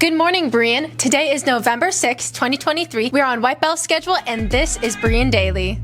Good morning, Berean. Today is November 6, 2023. We are on White Bell schedule, and this is Berean Daily.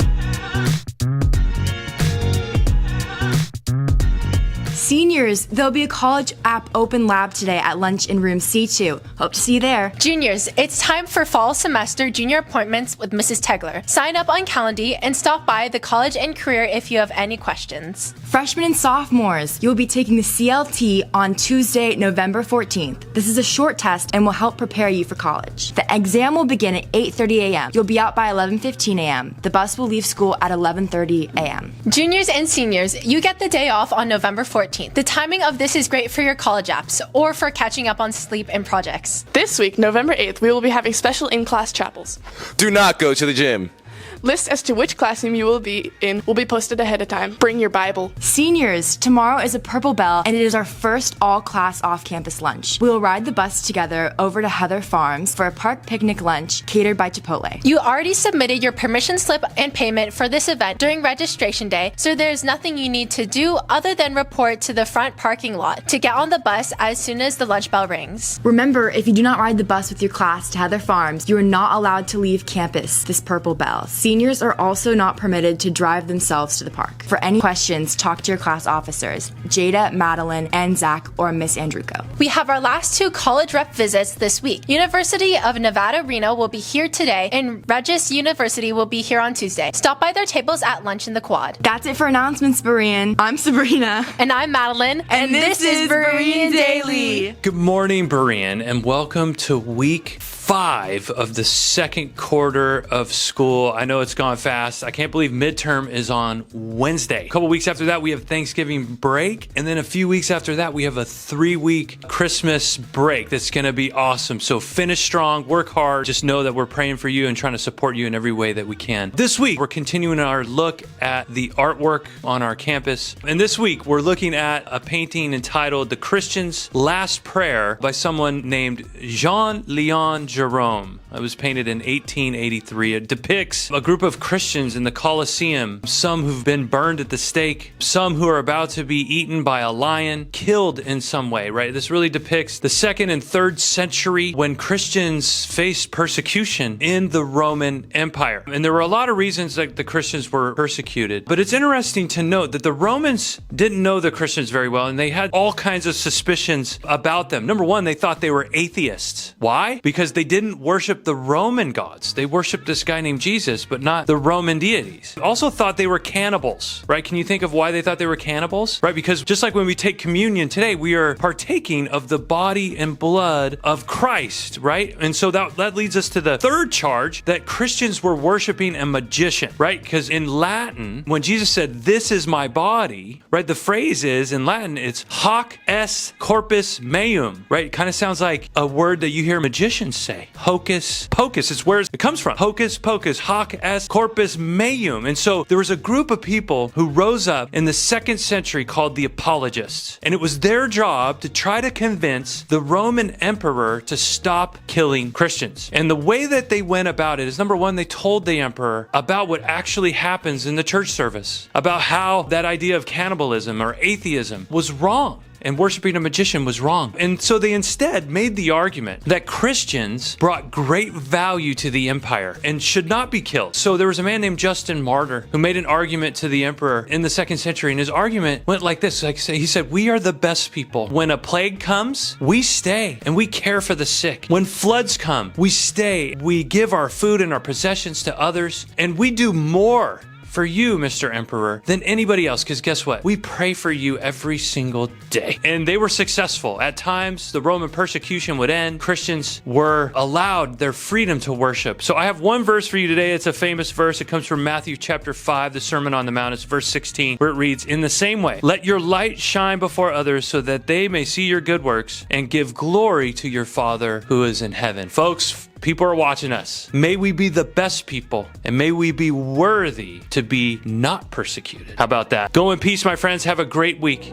Seniors, there'll be a college app open lab today at lunch in room C2. Hope to see you there. Juniors, it's time for fall semester junior appointments with Mrs. Tegler. Sign up on Calendly and stop by the college and career if you have any questions. Freshmen and sophomores, you'll be taking the CLT on Tuesday, November 14th. This is a short test and will help prepare you for college. The exam will begin at 8:30 a.m. You'll be out by 11:15 a.m. The bus will leave school at 11:30 a.m. Juniors and seniors, you get the day off on November 14th. The timing of this is great for your college apps or for catching up on sleep and projects. This week, November 8th, we will be having special in-class chapels. Do not go to the gym. Lists as to which classroom you will be in will be posted ahead of time. Bring your Bible. Seniors, tomorrow is a Purple Bell, and it is our first all-class off-campus lunch. We will ride the bus together over to Heather Farms for a park picnic lunch catered by Chipotle. You already submitted your permission slip and payment for this event during registration day, so there's nothing you need to do other than report to the front parking lot to get on the bus as soon as the lunch bell rings. Remember, if you do not ride the bus with your class to Heather Farms, you are not allowed to leave campus this Purple Bell. Seniors are also not permitted to drive themselves to the park. For any questions, talk to your class officers, Jada, Madeline, and Zach, or Miss Andruko. We have our last two college rep visits this week. University of Nevada, Reno will be here today, and Regis University will be here on Tuesday. Stop by their tables at lunch in the quad. That's it for announcements, Berean. I'm Sabrina. And I'm Madeline. And this is Berean Daily. Good morning, Berean, and welcome to week 5 of the second quarter of school. I know it's gone fast. I can't believe midterm is on Wednesday. A couple weeks after that, we have Thanksgiving break. And then a few weeks after that, we have a 3-week Christmas break that's going to be awesome. So finish strong, work hard. Just know that we're praying for you and trying to support you in every way that we can. This week, we're continuing our look at the artwork on our campus. And this week, we're looking at a painting entitled The Christian's Last Prayer by someone named Jean-Leon Jerome. It was painted in 1883. It depicts a group of Christians in the Colosseum, some who've been burned at the stake, some who are about to be eaten by a lion, killed in some way, right? This really depicts the 2nd and 3rd century when Christians faced persecution in the Roman Empire. And there were a lot of reasons that the Christians were persecuted. But it's interesting to note that the Romans didn't know the Christians very well, and they had all kinds of suspicions about them. Number one, they thought they were atheists. Why? Because they didn't worship the Roman gods. They worshiped this guy named Jesus, but not the Roman deities. Also thought they were cannibals, right? Can you think of why they thought they were cannibals? Right? Because just like when we take communion today, we are partaking of the body and blood of Christ, right? And so that leads us to the third charge, that Christians were worshiping a magician, right? Because in Latin, when Jesus said, "This is my body," right? The phrase is, in Latin, it's hoc est corpus meum, right? It kind of sounds like a word that you hear magicians say. Hocus pocus. It's where it comes from. Hocus pocus, hoc est corpus meum. And so there was a group of people who rose up in the 2nd century called the apologists. And it was their job to try to convince the Roman emperor to stop killing Christians. And the way that they went about it is, number one, they told the emperor about what actually happens in the church service, about how that idea of cannibalism or atheism was wrong. And worshiping a magician was wrong. And so they instead made the argument that Christians brought great value to the empire and should not be killed. So there was a man named Justin Martyr who made an argument to the emperor in the 2nd century. And his argument went like this. He said, "We are the best people. When a plague comes, we stay and we care for the sick. When floods come, we stay. We give our food and our possessions to others. And we do more for you, Mr. Emperor, than anybody else, because guess what? We pray for you every single day." And they were successful. At times, the Roman persecution would end. Christians were allowed their freedom to worship. So I have one verse for you today. It's a famous verse. It comes from Matthew chapter 5, the Sermon on the Mount. It's verse 16, where it reads, "In the same way, let your light shine before others so that they may see your good works and give glory to your Father who is in heaven." Folks, people are watching us. May we be the best people, and may we be worthy to be not persecuted. How about that? Go in peace, my friends. Have a great week.